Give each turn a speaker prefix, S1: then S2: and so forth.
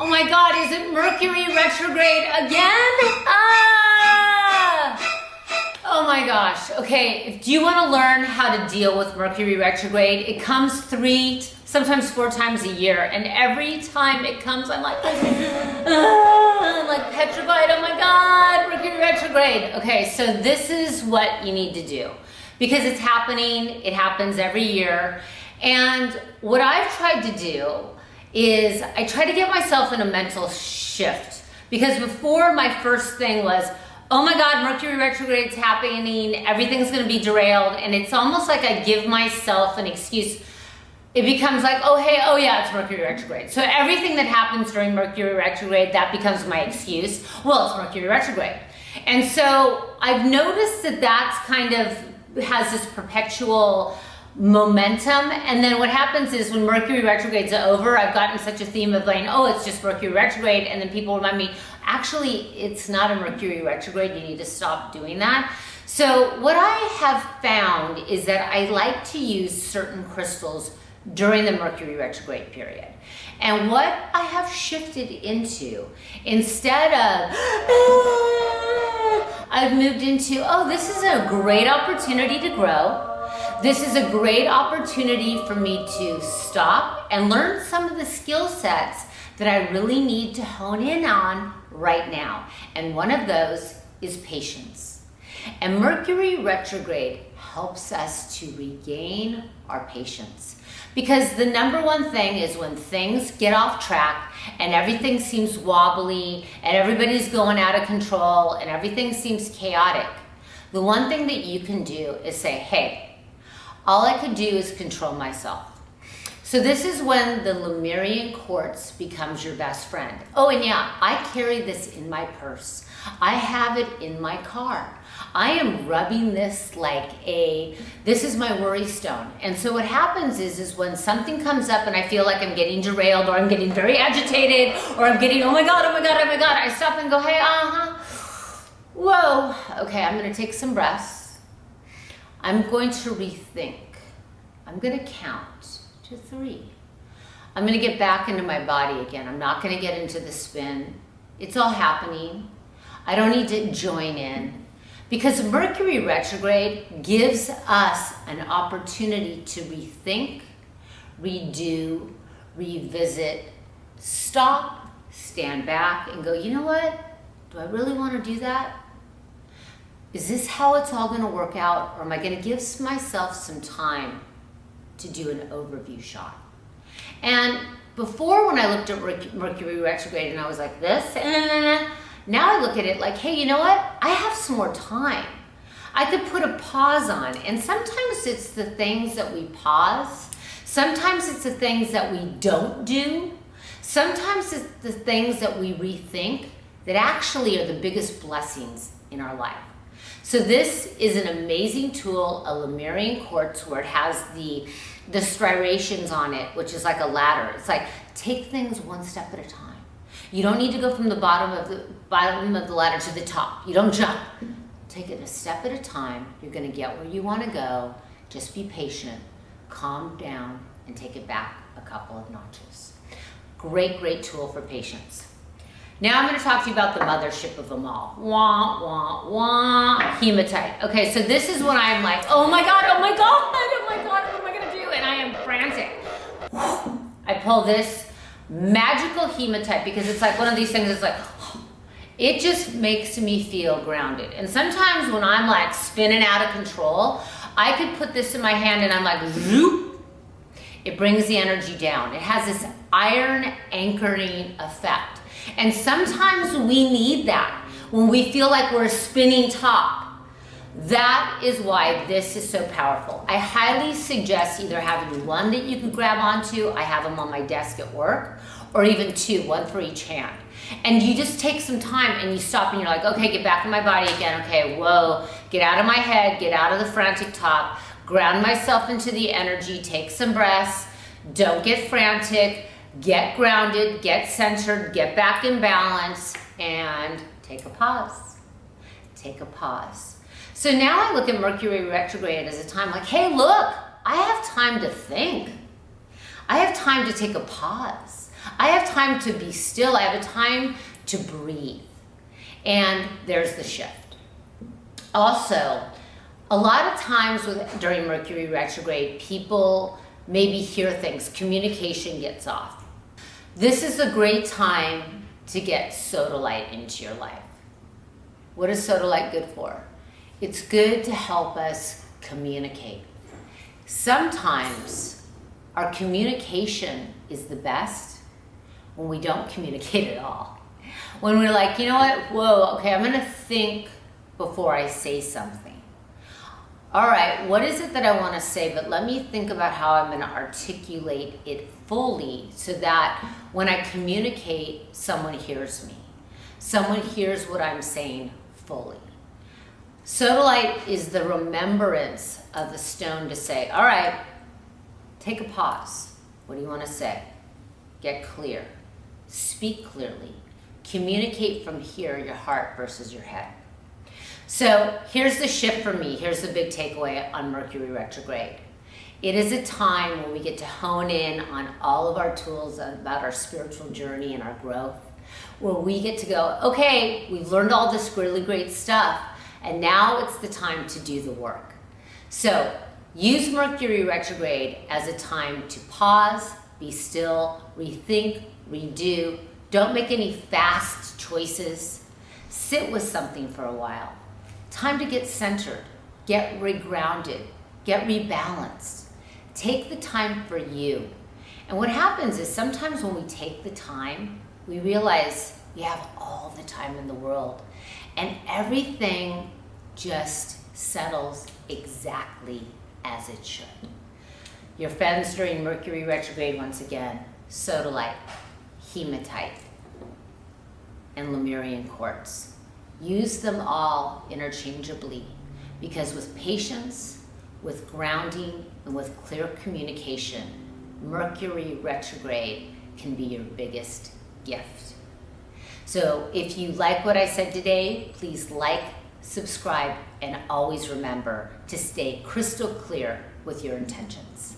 S1: Oh my God, is it Mercury retrograde again? Ah! Oh my gosh. Okay, do you want to learn how to deal with Mercury retrograde? It comes 3, sometimes 4 times a year, and every time it comes, I'm like, I'm like petrified. Oh my God, Mercury retrograde. Okay, so this is what you need to do because it's happening. It happens every year. And what I've tried to do is I try to get myself in a mental shift, because before my first thing was, oh my God, Mercury retrograde's happening, everything's gonna be derailed, and it's almost like I give myself an excuse. It becomes like, oh hey, oh yeah, it's Mercury retrograde. So everything that happens during Mercury retrograde, that becomes my excuse. Well, it's Mercury retrograde. And so I've noticed that that's kind of has this perpetual momentum, and then what happens is when Mercury retrograde's over, I've gotten such a theme of like, oh, it's just Mercury retrograde, and then people remind me, actually, it's not a Mercury retrograde, you need to stop doing that. So what I have found is that I like to use certain crystals during the Mercury retrograde period. And what I have shifted into, instead of, I've moved into, oh, this is a great opportunity to grow. This is a great opportunity for me to stop and learn some of the skill sets that I really need to hone in on right now. And one of those is patience. And Mercury retrograde helps us to regain our patience. Because the number one thing is when things get off track and everything seems wobbly and everybody's going out of control and everything seems chaotic, the one thing that you can do is say, hey, all I could do is control myself. So this is when the Lemurian quartz becomes your best friend. Oh, and yeah, I carry this in my purse. I have it in my car. I am rubbing this like this is my worry stone. And so what happens is when something comes up and I feel like I'm getting derailed or I'm getting very agitated or I'm getting, oh my God, oh my God, oh my God, I stop and go, hey, whoa, okay, I'm gonna take some breaths. I'm going to rethink. I'm gonna count to 3. I'm gonna get back into my body again. I'm not gonna get into the spin. It's all happening. I don't need to join in, because Mercury retrograde gives us an opportunity to rethink, redo, revisit, stop, stand back and go, you know what? Do I really want to do that? Is this how it's all going to work out, or am I going to give myself some time to do an overview shot? And before, when I looked at Mercury retrograde and I was like this, now I look at it like, hey, you know what? I have some more time. I could put a pause on. And sometimes it's the things that we pause. Sometimes it's the things that we don't do. Sometimes it's the things that we rethink that actually are the biggest blessings in our life. So this is an amazing tool, a Lemurian quartz, where it has the striations on it, which is like a ladder. It's like, take things one step at a time. You don't need to go from the bottom of the ladder to the top. You don't jump. Take it a step at a time. You're gonna get where you wanna go. Just be patient, calm down, and take it back a couple of notches. Great, great tool for patience. Now I'm going to talk to you about the mothership of them all. Wah, wah, wah, hematite. Okay, so this is when I'm like, oh my God, oh my God, oh my God, what am I going to do? And I am frantic. I pull this magical hematite because it's like one of these things that's like, it just makes me feel grounded. And sometimes when I'm like spinning out of control, I could put this in my hand and I'm like, zoop. It brings the energy down. It has this iron anchoring effect. And sometimes we need that when we feel like we're a spinning top. That is why this is so powerful. I highly suggest either having one that you can grab onto, I have them on my desk at work, or even 2, one for each hand. And you just take some time and you stop and you're like, okay, get back in my body again. Okay, whoa, get out of my head, get out of the frantic top, ground myself into the energy, take some breaths, don't get frantic, get grounded, get centered, get back in balance, and take a pause. Take a pause. So now I look at Mercury retrograde as a time like, hey, look, I have time to think. I have time to take a pause. I have time to be still. I have a time to breathe. And there's the shift. Also, a lot of times during Mercury retrograde, people maybe hear things, communication gets off. This is a great time to get sodalite into your life. What is sodalite good for? It's good to help us communicate. Sometimes our communication is the best when we don't communicate at all. When we're like, you know what, whoa, okay, I'm gonna think before I say something. All right, what is it that I wanna say, but let me think about how I'm gonna articulate it fully so that when I communicate, someone hears me. Someone hears what I'm saying fully. Sodalite is the remembrance of the stone to say, all right, take a pause. What do you want to say? Get clear. Speak clearly. Communicate from here, your heart versus your head. So here's the shift for me. Here's the big takeaway on Mercury retrograde. It is a time when we get to hone in on all of our tools about our spiritual journey and our growth, where we get to go, okay, we've learned all this really great stuff, and now it's the time to do the work. So use Mercury retrograde as a time to pause, be still, rethink, redo. Don't make any fast choices. Sit with something for a while. Time to get centered, get regrounded, get rebalanced. Take the time for you. And what happens is sometimes when we take the time, we realize we have all the time in the world. And everything just settles exactly as it should. Your friends during Mercury retrograde, once again, sodalite, hematite, and Lemurian quartz. Use them all interchangeably, because with patience, with grounding, and with clear communication, Mercury retrograde can be your biggest gift. So if you like what I said today, please like, subscribe, and always remember to stay crystal clear with your intentions.